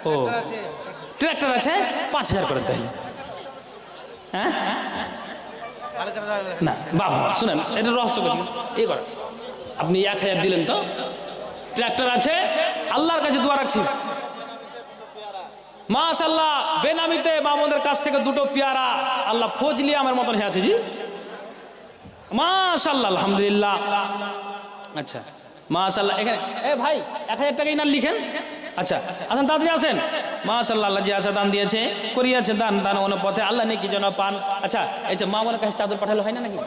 ও tractor আছে 5000 করে তাহলে। হ্যাঁ না বাবা শুনেন, এটা রহস্য করছি এই করেন, আপনি 1000 দিলেন তো, ট্রাক্টর আছে, আল্লাহর কাছে দোয়া রাখছি মাশাআল্লাহ বেনামিতে মামুদের কাছ থেকে দুটো পেয়ারা আল্লাহ ফজলি আমার মতন হয়ে আছে জি মাশাআল্লাহ আলহামদুলিল্লাহ। আচ্ছা মাশাআল্লাহ, এখানে এ ভাই 1000 টাকা ইনার লিখেন। আচ্ছা আসেন তাড়াতাড়ি আসেন। মাশাআল্লাহ আল্লাহ যে আশা দান দিয়েছে করিয়াছে দান দান অনুপথে আল্লাহ নেকি যেন পান। আচ্ছা এই যে মামনের কাছে চাদর পাঠালো হয় না নাকি,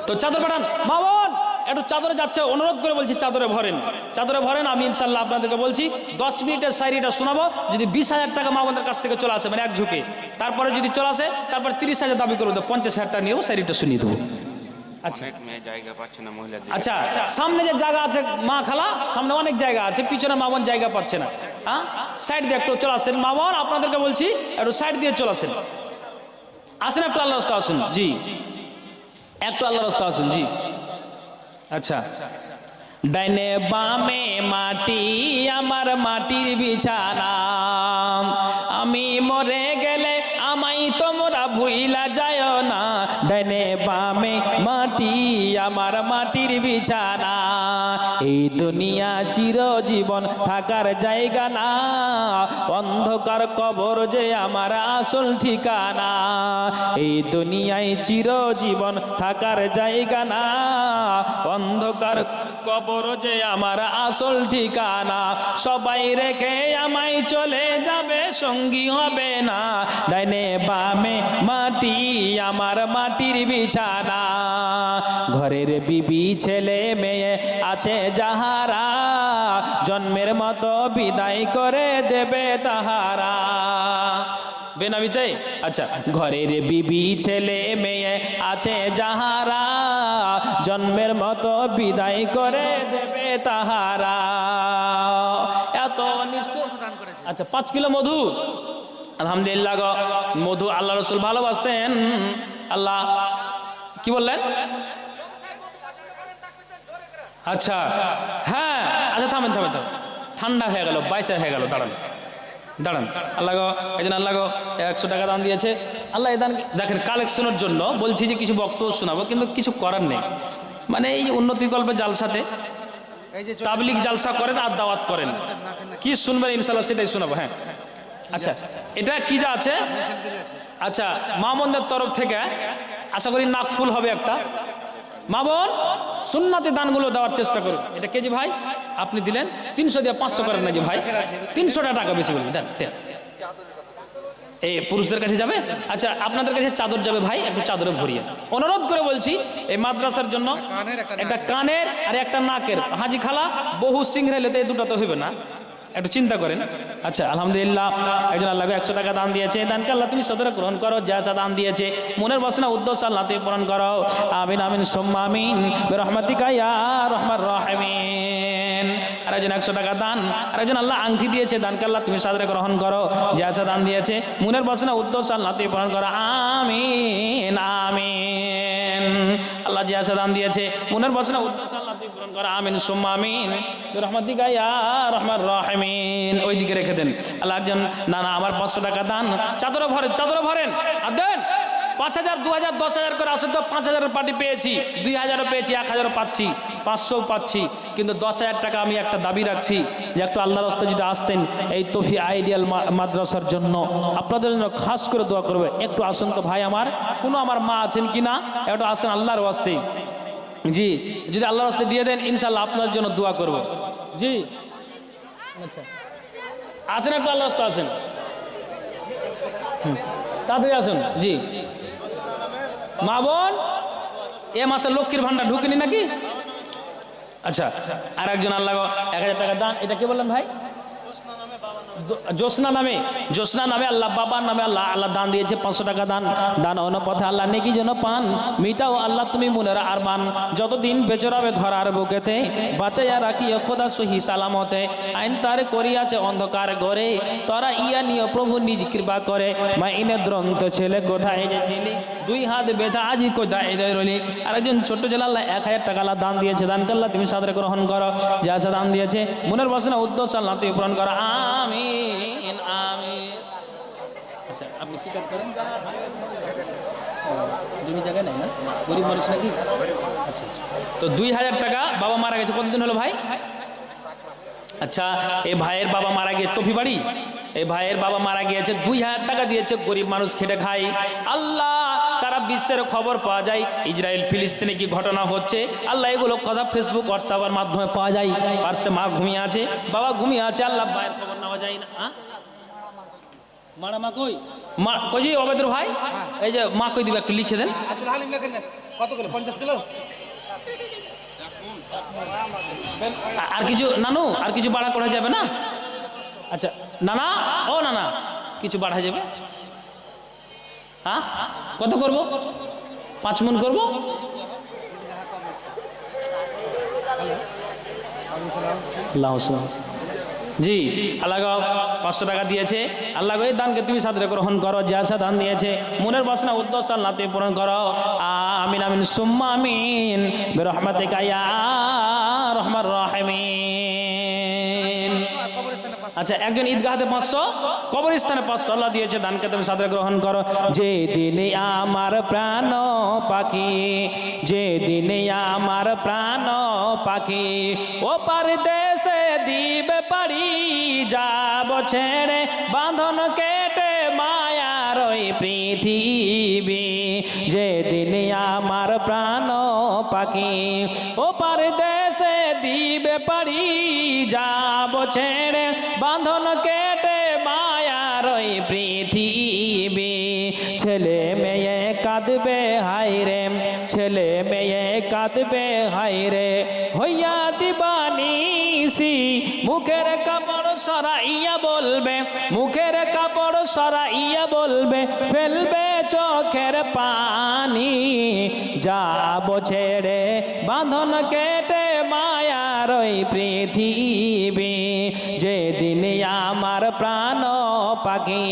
তো চাদর পাঠান মামন, একটু চাদরে যাচ্ছে অনুরোধ করে বলছি চাদরে ভরেন, চাদরে ভরেন। আমি ইনশাল্লাহ আপনাদেরকে বলছি 10 মিনিটের শায়রিটা শোনাবো, যদি 20,000 টাকা মামনের কাছ থেকে চলে আসে মানে এক ঝুঁকে, তারপরে যদি চলে আসে তারপরে 30,000 দাবি করবো, তো 50,000 টাকা নিয়েও শায়রিটা শুনিয়ে দেবো। আচ্ছা জায়গা পাচ্ছে না মহিলাদের। আচ্ছা সামনে যে জায়গা আছে মা খালা, সামনে অনেক জায়গা আছে, পিছনে মা বোন জায়গা পাচ্ছে না, হ্যাঁ সাইড দিয়ে একটু চলে আসেন মা বোন, আপনাদেরকে বলছি একটু সাইড দিয়ে চলে আসেন, আসেন একটু আল্লাহ রাস্তা আসুন জি, একটু আল্লাহ রাস্তা আসুন জি। আচ্ছা ডাইনে বামে মাটি আমার মাটির বিছানা, আমি মরে গেলে আমায় তোমরা ভুইলা যায় না, ডাইনে বামে মাটি আমার মাটির বিছানা, এই দুনিয়া চিরজীবন থাকার জায়গা না, অন্ধকার কবর যে আমার আসল ঠিকানা, এই দুনিয়ায় চিরজীবন থাকার জায়গা না, অন্ধকার কবর যে আমার আসল ঠিকানা, সবাই রেখে আমায় চলে যাবে সঙ্গী হবে না, ডাইনে বামে মাটি আমার মাটির বিছানা, ঘরের বিবি ছেলে মেয়ে আছে যাহারা, জন্মের মতো বিদায় করে দেবে তাহারা, বেনামিতে। আচ্ছা ঘরের বিবি ছেলে মেয়ে আছে যাহারা, জন্মের মতো বিদায় করে দেবে তাহারা, এত আচ্ছা 5 কিলো মধু আলহামদুলিল্লাহ গো, মধু আল্লাহ রসুল ভালোবাসতেন। আল্লাহ কি বললেন? আচ্ছা হ্যাঁ আচ্ছা থামেন থামেন থামেন, ঠান্ডা হয়ে গেল 22 হয়ে গেল, দাঁড়ান দাঁড়ান আল্লাহ গো, এই জন্য আল্লাহ গো 100 টাকা দান দিয়েছে আল্লাহ, এই দান দেখেন কালেকশনের জন্য বলছি যে কিছু বক্তব্য শোনাবো, কিন্তু কিছু করার নেই, মানে এই উন্নতি গল্পে জালসাতে তাবলিগ জালসা করেন আর দাওয়াত করেন, কি শুনবেন ইনশাল্লাহ সেটাই শোনাবো। হ্যাঁ আচ্ছা এটা কি যা আছে, আচ্ছা মামুনদের তরফ থেকে আশা করি নাকফুল হবে একটা, মামুন সুন্নাতি দানগুলো দেওয়ার চেষ্টা করুন। এটা কেজি ভাই আপনি দিলেন 300 দিয়ে 500 করেন না যে ভাই, 300 টাকা বেশি বলবেন দেন দেন, এই পুরুষদের কাছে যাবে। আচ্ছা আপনাদের কাছে চাদর যাবে ভাই, একটু চাদরে ভরিয়ে অনুরোধ করে বলছি, এই মাদ্রাসার জন্য একটা কানের আর একটা নাকের, হাজি খালা বহু সিংড়াইলে এই দুটো তো হইবে না, একটু চিন্তা করেন। আচ্ছা আলহামদুলিল্লাহ একজন আল্লাহকে 100 টাকা দান দিয়েছে, দানকে আল্লাহ তুমি সদরে গ্রহণ করো, যা যা দান দিয়েছে মনের বাসনা উদ্দেশ্য আল্লাহ তুমি পূরণ করো, আমিন আমিন সুম্মা আমিন বিরহমাতিকা ইয়া আরহামার রাহিমিন। আর একজন 100 টাকা দান, আর একজন আল্লাহ আংটি দিয়েছে, দানকে আল্লাহ তুমি সদরে গ্রহণ করো, যা যা দান দিয়েছে মনের বাসনা উদ্দেশ্য আল্লাহ তুমি পূরণ করো, আমিন আমিন। আল্লাহ যে আশা দান দিয়েছে মনের বাসনা উদ্দেশ্য আল্লাহ তুমি পূরণ করো, আমিন সুম্মা আমিন বিরহমাতিকা ইয়া আরহামার রাহিমিন। ওই দিকে রেখে দেন। আল্লাহ একজন না না আমার 500 টাকা দান, চাদরে ভরেন চাদরে ভরেন আর দেন, 5,000 2,000 10,000 করে আসে তো 5,000-এর পার্টি পেয়েছি, 2,000-ও পেয়েছি, 1,000-ও পাচ্ছি, 500-ও পাচ্ছি, কিন্তু 10,000 টাকা আমি একটা দাবি রাখছি যে একটু আল্লাহর রাস্তায় যদি আসতেন এই তৌফি আইডিয়াল মাদ্রাসার জন্য আপনাদের জন্য খাস করে দোয়া করবে, একটু আসেন তো ভাই আমার, কোনো আমার মা আছেন কি না একটু আসেন আল্লাহর ওয়াস্তে জি, যদি আল্লাহর ওয়াস্তে দিয়ে দেন ইনশাআল্লাহ আপনার জন্য দোয়া করব জি। আচ্ছা আসেন একটু আল্লাহর ওয়াস্তে আসেন, তাড়াতাড়ি আসুন জি। মা বোন এ মাসে লক্ষ্মীর ভান্ডার ঢুকেনি নাকি? আচ্ছা আর একজন আল্লাহ 1,000 টাকা দান, এটা কি বললেন ভাই? জোসনা নামে আল্লাহ, বাবার নামে আল্লাহ, আল্লাহ দান দিয়েছে 500 টাকা দান, দান অনুপথে আল্লাহ নেকি যেন পান, মিটাও আল্লাহ তুমি মনের আরমান, যতদিন বেচরাবে ধরার বুকেতে, বাঁচাইয়া রাখিও খোদা সহি সালামতে, আইন তার করিয়াছে অন্ধকার ঘরে, তোরা ইয়া নিও প্রভু নিজ কৃপা করে, মাইনে দ্রন্ত ছেলে কোথায় যে ছিলি, 2 হাত বেঁধা আজি কোথায় রইলি। আর একজন ছোট্ট ছেলে আল্লাহ 1,000 টাকা আল্লাহ দান দিয়েছে, দানকে আল্লাহ তুমি সাদরে গ্রহণ করো, যা যা দান দিয়েছে মনের বাসনা উদ্দেশ্য আল্লাহ তুমি পূরণ করো, আমিন আমিন আমিন। আচ্ছা আপনি কি কাজ করেন? জমি জায়গায় নাই না, গরিব মানুষ নাকি? আচ্ছা আচ্ছা। তো 2000 টাকা বাবা মারা গেছে, কতদিন হলো ভাই? আচ্ছা, এই ভাইয়ের বাবা মারা গিয়ে তফি বাড়ি, এই ভাইয়ের বাবা মারা গিয়েছে, 2000 টাকা দিয়েছে, গরিব মানুষ খেটে খায়। আল্লাহ, সারা বিশ্বের খবর পাওয়া যায়, ইসরায়েল ফিলিস্তিনে কি ঘটনা হচ্ছে, আল্লাহ এগুলো কথা ফেসবুক হোয়াটসঅ্যাপের মাধ্যমে পাওয়া যায়। পারছে মা ঘুমিয়ে আছে, বাবা ঘুমিয়ে আছে, আল্লাহ ভাইয়ের খবর নেওয়া যায় না। মারা মা কই? মা কই যে অবেদর ভাই, এই যে মা কই দিবে একটু লিখে দেন। আব্দুল হালিম লেখেন না, কত কিলো? 50 কিলো। আর কিছু নানু, আর কিছু বাড়া করা যাবে না? আচ্ছা নানা, ও নানা, কিছু বাড়া যাবে? হ্যাঁ, কত করব? 5 মণ করব। জি, আল্লাহ 500 টাকা দিয়েছে। আল্লাহ এই দানকে তুমি সাদরে গ্রহণ করো, যে আশা দান দিয়েছে মনের বাসনা উদ্দেশ্য আল্লাহ তুমি পূরণ করো। আমিন আমিন সুম্মা আমিন বিরহমাতিকা ইয়া আরহামার রাহিমিন। আচ্ছা, একজন ঈদগাহতে 500, কবরস্থানে 500 আল্লাহ দিয়েছে, দানকে তুমি সাদরে গ্রহণ করো। যে দিনে আমার প্রাণ পাখি, যে দিনে আমার প্রাণ পাখি ও পারদেশে দিবে পারি, যাব ছেড়ে বাঁধন কেটে মায়ার ওই পৃথিবী। যে দিনে আমার প্রাণ পাখি ও পারদেশে দিবে পারি, যাব ছেড়ে বাঁধন কেটে মায়ার ওই পৃথিবী। ছেলে মেয়ে কাঁদবে হায়রে, ছেলে মেয়ে কাঁদবে হায়রে, হইয়া দিবানিসি মুখের কাপড় সরাইয়া বলবে, মুখের কাপড় সরাইয়া বলবে, ফেলবে চোখের পানি। যাব ছেড়ে বাঁধন কেটে মায়ার ওই পৃথিবী। যেদিন আমার প্রাণ পাখি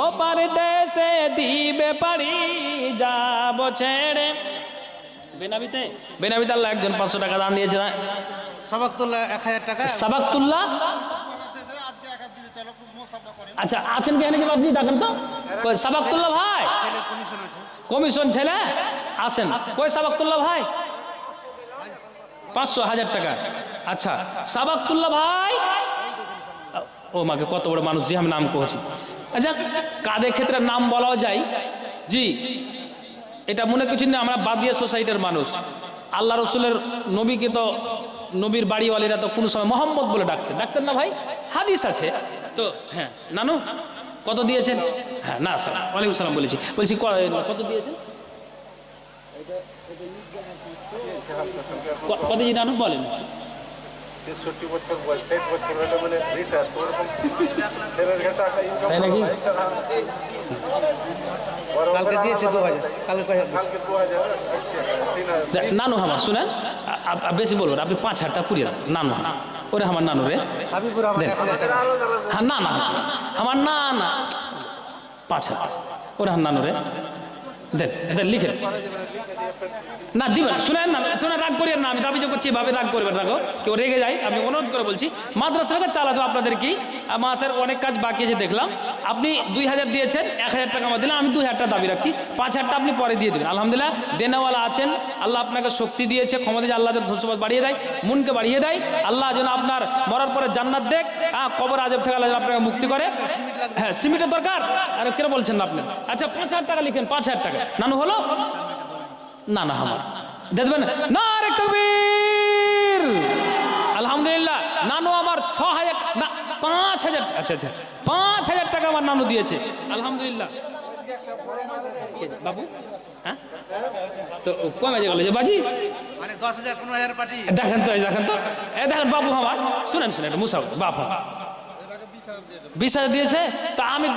ও পারদেশে দিবে পারি, যাব ছেড়ে। বেনাবিতে, বেনাবিতে আল্লাহ একজন 500 টাকা দান দিয়েছে। সাবাকতুল্লাহ 1000 টাকা। সাবাকতুল্লাহ, আচ্ছা আছেন কি নাকি আপনি? দেখেন তো কই সাবাকতুল্লাহ ভাই, ছেলে কমিশন আছে। কমিশন ছেলে আসেন, কই সাবাকতুল্লাহ ভাই? 500,000 টাকা। আচ্ছা সাবাকতুল্লাহ ভাই, ও মাকে কত বড় মানুষ, জি আমি নাম করেছি। আচ্ছা কাদের ক্ষেত্রে নাম বলাও যায়? জি, এটা মনে কিছু না, আমরা বাদিয়া সোসাইটির মানুষ। আল্লাহ রসুলের নবীকে তো, নবীর বাড়িওয়ালিরা তো কোনো সময় মোহাম্মদ বলে ডাকতেন, ডাকতেন না ভাই? হাদিস আছে তো। হ্যাঁ নানু কত দিয়েছেন? হ্যাঁ না স্যার, ওয়ালাইকুম সালাম বলেছি, বলছি কত দিয়েছেন? কত জি নানু বলেন? 63 বছর বয়স, 60 বছর হলে মানে রিটায়ার। ছেলের টাকা ইনকাম তাই নাকি? কালকে দিয়েছে 2000, কালকে কালকে 2000, 3000। নানু আমার শুনেন, বেশি বলবেন আপনি, 5,000 টাকা পুরিয়ে দেন নানু। ওরে আমার নানু রে, হাবিবুর রহমান 1000 টাকা। হ্যাঁ না না আমার না না 5,000 ওরে আমার নানু রে দেন, দেন লিখে না দিবেন। শুনেন না, শুনে রাগ করিয়েন না, আমি দাবি যে করছি এভাবে রাগ করবেন, রাখো কেউ রেগে যায়। আমি অনুরোধ করে বলছি, মাদ্রাসাটা চালাতে আপনাদের কি, মাসের অনেক কাজ বাকি আছে দেখলাম। আপনি 2000 দিয়েছেন, 1000 টাকা আমার দিলাম, আমি 2000 টাকা দাবি রাখছি, 5000 টাকা আপনি পরে দিয়ে দেবেন। আলহামদুলিল্লাহ দেনেওয়ালা আছেন, আল্লাহ আপনাকে শক্তি দিয়েছে, ক্ষমতা, যে আল্লাহদের ধন্যবাদ বাড়িয়ে দেয়, মনকে বাড়িয়ে দেয়। আল্লাহ যেন আপনার মরার পরে জান্নাত দেখ, কবর আজব থেকে আল্লাহ যেন আপনাকে মুক্তি করে। হ্যাঁ সিমেন্টের দরকার, আরে কেন বলছেন না আপনি? আচ্ছা 5000 টাকা লিখেন, 5000 টাকা নানু হলো না না আমার দেবেন না। আরে তাকবীর, আলহামদুলিল্লাহ নানু আমার 6000 না 5000, আচ্ছা আচ্ছা 5000 টাকা আমার নানু দিয়েছে, আলহামদুলিল্লাহ। বাবু হ্যাঁ তো কমে গেল যে বাজি, মানে 10,000 15,000 পার্টি। দেখেন তো, দেখেন তো, দেখেন বাবু আমার, শুনেন শুনেন, এটা মুসাফ বাপ 20,000 দিয়েছে, তা আমি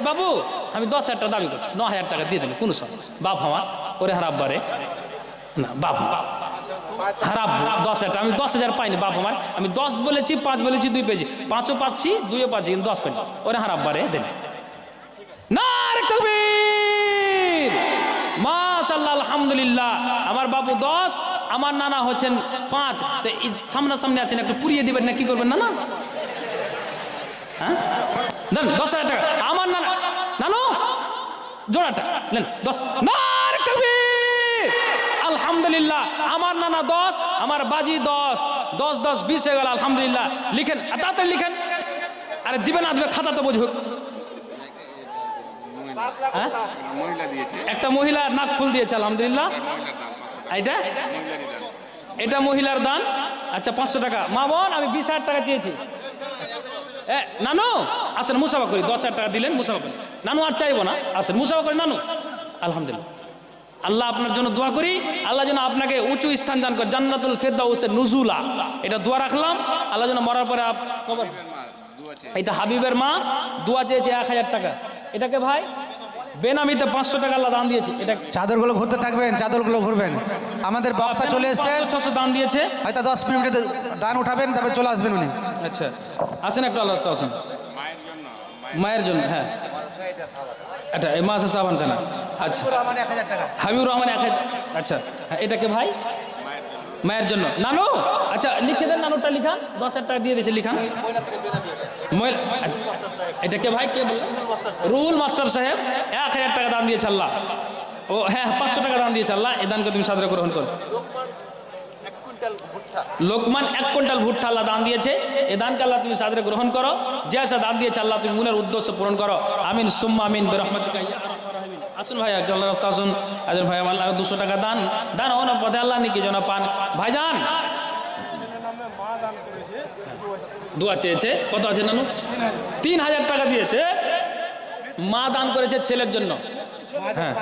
বাবু আমি 10,000 টাকা দাবি করছি, 9,000 টাকা দিয়ে দেবেন কোনো সময়। বাপ আমার ওরে হারাব বারে না, বাপ হারাব 10,000 টাকা, আমি 10,000 পাইনি বাপ আমার, আমি 10 বলেছি, 5 বলেছি, 2 পেয়েছি, 5ও পাচ্ছি, 2ও পাচ্ছি, কিন্তু 10 পাইনি, ওরে হারাব বারে দেন না। আরে তাকবীর, মাশাআল্লাহ আলহামদুলিল্লাহ, আমার বাবু 10, আমার নানা হচ্ছেন 5। তো সামনাসামনি আছেন, একটু পুড়িয়ে দিবেন না, কি করবেন না না? হ্যাঁ দেন 10,000 টাকা আমার নানা নানু জোড়াটা নেন 10 নারে তাকবীর আলহামদুলিল্লাহ আমার নানা 10 আমার বাজি 10 10 10 20 হয়ে গেল আলহামদুলিল্লাহ লিখেন তাড়াতাড়ি লিখেন আরে দিবে না দিবে খাতা তো বুঝুক হ্যাঁ মহিলা দিয়েছে একটা মহিলা নাক ফুল দিয়েছে আলহামদুলিল্লাহ মহিলার দাম 500 টাকা এটা মহিলারই দাম এটা মহিলার দান আচ্ছা 500 টাকা মা বোন আমি 20,000 টাকা চেয়েছি নানু আসেন মুসাফা করি 10,000 টাকা দিলেন মুসাফা করি নানু আর চাইবো না আসেন মুসাফা করি নানু আলহামদুলিল্লাহ আল্লাহ আপনার জন্য দোয়া করি আল্লাহ যেন আপনাকে উঁচু স্থান দান করে জান্নাতুল ফেরদাউসের নুজুলা এটা দোয়া রাখলাম আল্লাহ যেন মরার পরে কবর এটা হাবিবের মা দোয়া চেয়েছে 1,000 টাকা এটাকে ভাই বেনামিতে 500 টাকা আল্লাহ দান দিয়েছে এটা চাদরগুলো ঘুরতে থাকবেন, চাদরগুলো ঘুরবেন। আমাদের বক্তা চলে এসছে, 600 দান দিয়েছে হয়তো 10 মিনিটে দান উঠাবেন, তারপরে চলে আসবেন উনি। আচ্ছা আসেন একটু আল্লাহ আসেন মায়ের জন্য হ্যাঁ আচ্ছা এই মাসে সাবান না আচ্ছা আমার 1000 টাকা। হাবিবুর রহমান আচ্ছা হ্যাঁ, এটাকে ভাই মায়ের জন্য নানু আচ্ছা লিখে দেন নানুটা লিখান 10,000 টাকা দিয়ে দিয়েছে লিখান এটাকে ভাই কে বললেন রুহুল মাস্টার সাহেব 1,000 টাকা দান দিয়েছে আল্লাহ ও হ্যাঁ 500 টাকা দান দিয়েছে আল্লাহ এই দানকে তুমি সাদরে গ্রহণ করো লোকমান 1 কুইন্টাল ভুট্টা আল্লাহ দান দিয়েছে এই দানকে আল্লাহ তুমি সাদরে গ্রহণ করো যে আসা দান দিয়েছে আল্লাহ তুমি মনের উদ্দেশ্য পূরণ করো আমিন সুম্মা আমিন বিরহমাতিকা ইয়া আরহামার রাহিমিন আসুন ভাই আল্লাহর রাস্তা আসুন একজন ভাই আল্লাহ 200 টাকা দান দান ওনা পথে আল্লাহ নাকি যেন পান ভাইজান দোয়া চেয়েছে কত আছে নানু 3,000 টাকা দিয়েছে মা দান করেছে ছেলের জন্য হ্যাঁ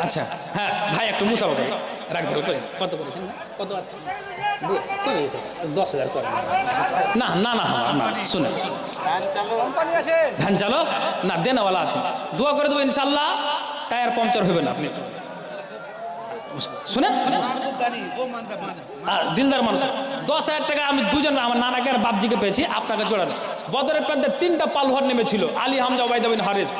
আচ্ছা হ্যাঁ ভাই একটু মুসাফা করে রাখতে করে কত করেছেন কত আছে 10,000 করে না না না না শুনে ভ্যান চালো না দেনাওয়ালা আছে দোয়া করে দেবো ইনশাল্লাহ টায়ার পাংচার হবে না আপনি শুনেন আর দিলদার মানুষ 10,000 টাকা আমি দুজন আমার নানাকে আর বাপজিকে পেয়েছি আপনাকে জোড়ানো বদরের প্রান্তে 3টা পালওয়ান নেমেছিল আলী হামজা ওবাইদা বিন হারিস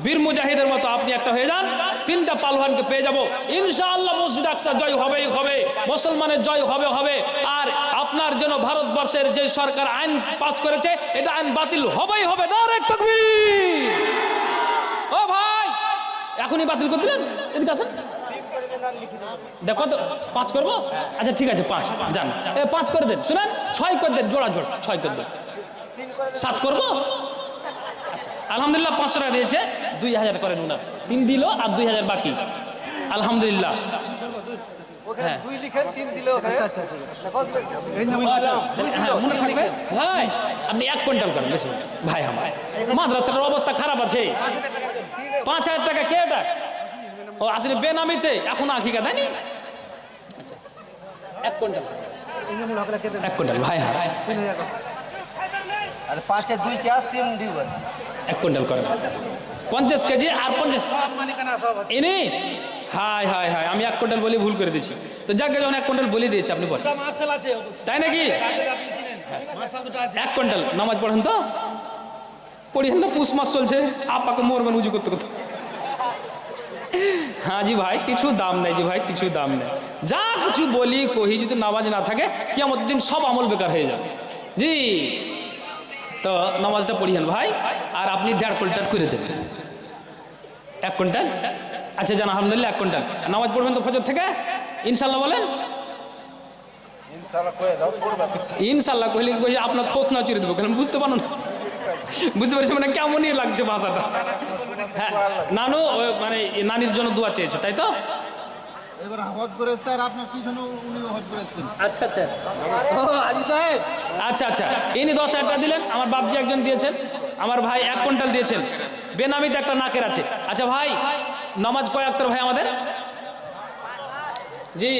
বীর মুজাহিদের মতো আপনি একটা হয়ে যান 3টা পালওয়ানকে পেয়ে যাব ইনশাআল্লাহ মসজিদ আকসা জয় হবেই হবে মুসলমানের জয় হবে হবে আর আপনার জন্য ভারতবর্ষের যে সরকার আইন পাস করেছে এটা আইন বাতিল হবেই হবে ডাইরেক্ট তাকবীর ও ভাই এখনই বাতিল করে দিলেন এদিকে আসেন দেখো তো 5 করবো আচ্ছা ঠিক আছে 5 যান 5 করে দেন শুনেন 6 করে দেন জোড়া জোড়া 6 করে দেন 7 করবো আলহামদুলিল্লাহ 500 টাকা দিয়েছে 2,000 করেন উনার 3 দিল আর 2,000 বাকি আলহামদুলিল্লাহ হ্যাঁ হ্যাঁ মনে থাকবে ভাই আপনি 1 কুইন্টাল করেন বেশি ভাই আমার মাদ্রাসার অবস্থা খারাপ আছে 5,000 টাকা কে এটা ও আসলে বেনামিতে এখন আখিকা দেয়নি আচ্ছা 1 কুইন্টাল 1 কুইন্টাল ভাই হ্যাঁ 1 কুইন্টাল করেন 50 কেজি আর 50 এনে হাই হাই হাই আমি 1 কুইন্টাল বলি ভুল করে দিয়েছি তো যাকে যখন 1 কুইন্টাল বলে দিয়েছি আপনি বলেন তাই নাকি 1 কুইন্টাল নামাজ পড়েন তো পড়িয়েন না পুষ মাস চলছে আপাকে মরবেন উজু করতে করতে হ্যাঁ জি ভাই কিছু দাম নেই জি ভাই কিছু দাম নেই যা কিছু বলি কহি যদি নামাজ না থাকে কিয়ামতের দিন সব আমল বেকার হয়ে যাবে জি তো নামাজটা পড়িয়েন ভাই আর আপনি 1.5 কুইন্টাল করে দেবেন 1 কুইন্টাল আচ্ছা জান আলহামদুলিল্লাহ 1 কুইন্টাল নামাজ পড়বেন তো ফজর থেকে ইনশাল্লাহ বলেন ইনশাল্লাহ কইলে কই আপনার থোক না চুরি দেবো কেন বুঝতে পারো না বুঝতে পারছি মানে কেমনই লাগছে ভাষাটা হ্যাঁ নানু মানে নানির জন্য দোয়া চেয়েছে তাই তো এবার হজ করে স্যার আপনার কি জন্য উনি হজ করেছেন আচ্ছা আচ্ছা ও আজি সাহেব আচ্ছা আচ্ছা ইনি 10,000 টাকা দিলেন আমার বাপজি একজন দিয়েছেন আমার ভাই 1 কুইন্টাল দিয়েছেন বেনামিতে একটা নাকের আছে আচ্ছা ভাই নামাজ কয় ওয়াক্ত ভাই আমাদের জি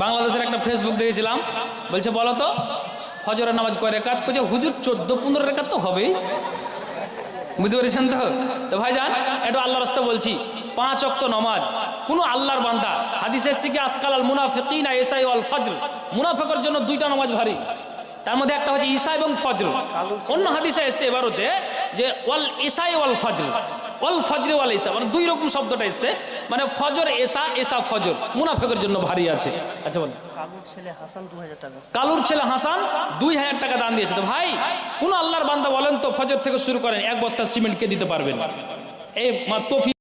বাংলাদেশের একটা ফেসবুক দেখেছিলাম বলছে বলো তো ফজরের নামাজ কয় রাকাত কইছে হুজুর 14-15 রাকাত তো হবেই বুঝতে পেরেছেন তো ভাইজান একটু আল্লাহর রাস্তায় বলছি 5 ওয়াক্ত নামাজ কোনো আল্লাহর বান্দা হাদিসে এসেছে কি আসকাল আল মুনাফিকিনা ইসা ওয়াল ফজর মুনাফিকের জন্য 2টা নামাজ ভারী তার মধ্যে একটা হচ্ছে ইসা এবং ফজর অন্য হাদিসে এসেছে এবারতে যে ওয়াল ইসাই ওয়াল ফজর, ওয়াল ফজরে ওয়াল ইসা, মানে দুই রকম শব্দটা এসছে, মানে ফজর এসা, এসা ফজর, মুনাফিকের জন্য ভারী আছে। আচ্ছা বলেন। কালুর ছেলে হাসান 2000 টাকা। কালুর ছেলে হাসান 2000 টাকা দান দিয়েছে। তো ভাই কোন আল্লাহর বান্দা বলেন তো ফজর থেকে শুরু করেন 1 বস্তা সিমেন্ট কে দিতে পারবেন? এই তৌফিক